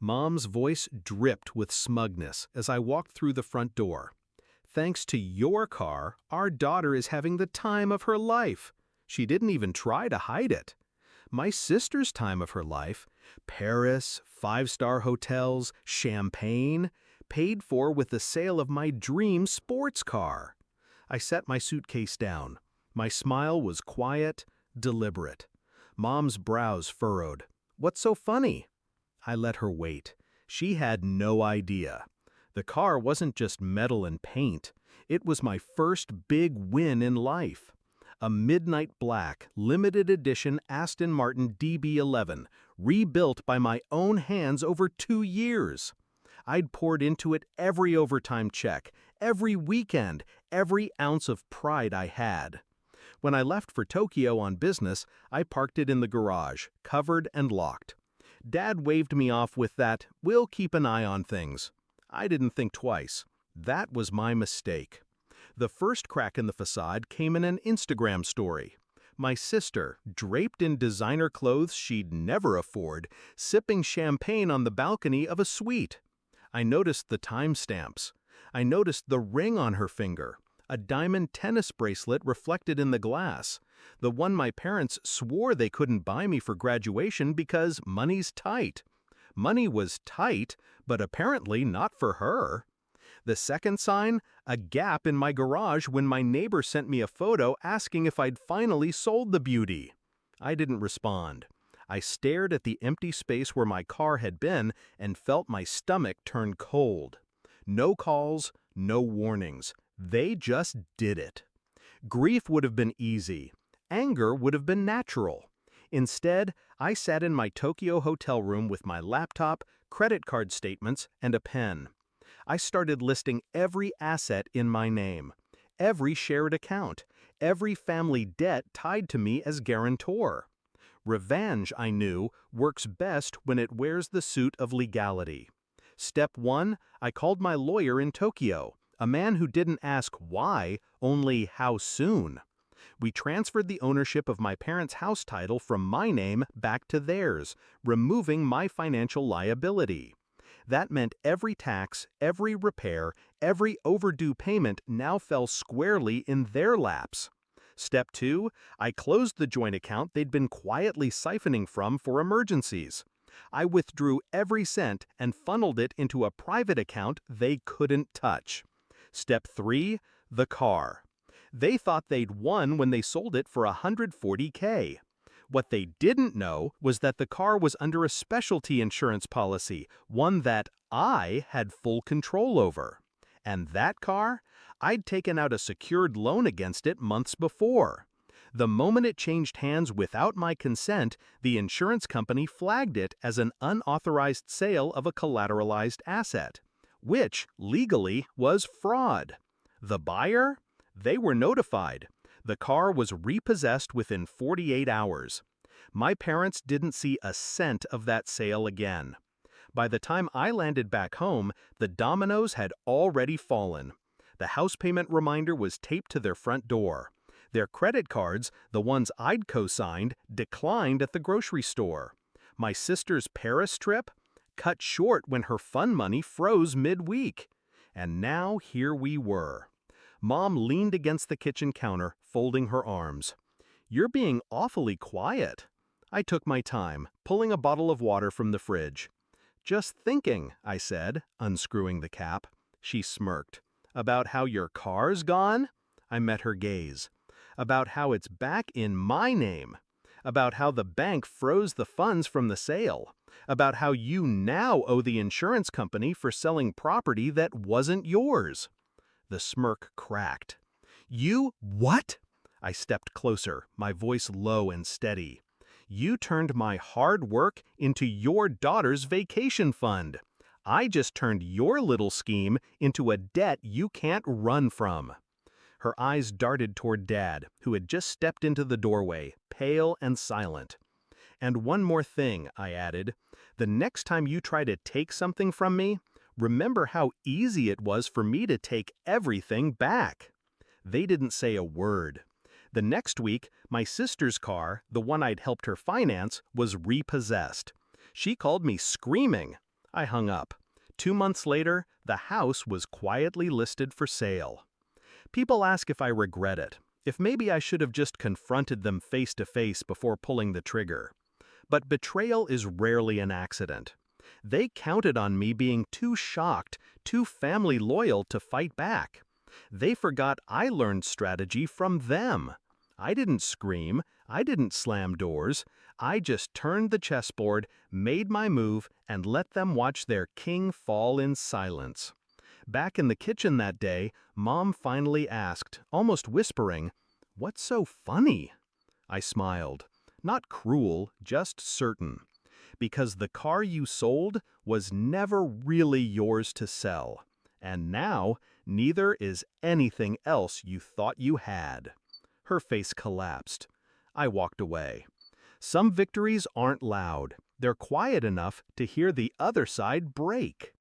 Mom's voice dripped with smugness as I walked through the front door. Thanks to your car, our daughter is having the time of her life. She didn't even try to hide it. My sister's time of her life, Paris, five-star hotels, champagne, paid for with the sale of my dream sports car. I set my suitcase down. My smile was quiet, deliberate. Mom's brows furrowed. "What's so funny?" I let her wait. She had no idea. The car wasn't just metal and paint. It was my first big win in life. A midnight black, limited edition Aston Martin DB11, rebuilt by my own hands over 2 years. I'd poured into it every overtime check, every weekend, every ounce of pride I had. When I left for Tokyo on business, I parked it in the garage, covered and locked. Dad waved me off with that, "We'll keep an eye on things." I didn't think twice. That was my mistake. The first crack in the facade came in an Instagram story. My sister, draped in designer clothes she'd never afford, sipping champagne on the balcony of a suite. I noticed the timestamps. I noticed the ring on her finger, a diamond tennis bracelet reflected in the glass, the one my parents swore they couldn't buy me for graduation because money's tight. Money was tight, but apparently not for her. The second sign, a gap in my garage when my neighbor sent me a photo asking if I'd finally sold the beauty. I didn't respond. I stared at the empty space where my car had been and felt my stomach turn cold. No calls, no warnings. They just did it. Grief would have been easy. Anger would have been natural. Instead, I sat in my Tokyo hotel room with my laptop, credit card statements, and a pen. I started listing every asset in my name, every shared account, every family debt tied to me as guarantor. Revenge, I knew, works best when it wears the suit of legality. Step 1, I called my lawyer in Tokyo, a man who didn't ask why, only how soon. We transferred the ownership of my parents' house title from my name back to theirs, removing my financial liability. That meant every tax, every repair, every overdue payment now fell squarely in their laps. Step 2, I closed the joint account they'd been quietly siphoning from for emergencies. I withdrew every cent and funneled it into a private account they couldn't touch. Step 3, the car. They thought they'd won when they sold it for $140K. What they didn't know was that the car was under a specialty insurance policy, one that I had full control over. And that car? I'd taken out a secured loan against it months before. The moment it changed hands without my consent, the insurance company flagged it as an unauthorized sale of a collateralized asset, which, legally, was fraud. The buyer? They were notified. The car was repossessed within 48 hours. My parents didn't see a cent of that sale again. By the time I landed back home, the dominoes had already fallen. The house payment reminder was taped to their front door. Their credit cards, the ones I'd co-signed, declined at the grocery store. My sister's Paris trip? Cut short when her fun money froze midweek. And now here we were. Mom leaned against the kitchen counter, folding her arms. "You're being awfully quiet." I took my time, pulling a bottle of water from the fridge. "Just thinking," I said, unscrewing the cap. She smirked. "About how your car's gone?" I met her gaze. "About how it's back in my name. About how the bank froze the funds from the sale. About how you now owe the insurance company for selling property that wasn't yours." The smirk cracked. "You what?" I stepped closer, my voice low and steady. "You turned my hard work into your daughter's vacation fund. I just turned your little scheme into a debt you can't run from." Her eyes darted toward Dad, who had just stepped into the doorway, pale and silent. "And one more thing," I added. "The next time you try to take something from me, remember how easy it was for me to take everything back." They didn't say a word. The next week, my sister's car, the one I'd helped her finance, was repossessed. She called me screaming. I hung up. 2 months later, the house was quietly listed for sale. People ask if I regret it, if maybe I should have just confronted them face to face before pulling the trigger. But betrayal is rarely an accident. They counted on me being too shocked, too family loyal to fight back. They forgot I learned strategy from them. I didn't scream, I didn't slam doors. I just turned the chessboard, made my move, and let them watch their king fall in silence. Back in the kitchen that day, Mom finally asked, almost whispering, "What's so funny?" I smiled. Not cruel, just certain. Because the car you sold was never really yours to sell. And now, neither is anything else you thought you had. Her face collapsed. I walked away. Some victories aren't loud. They're quiet enough to hear the other side break.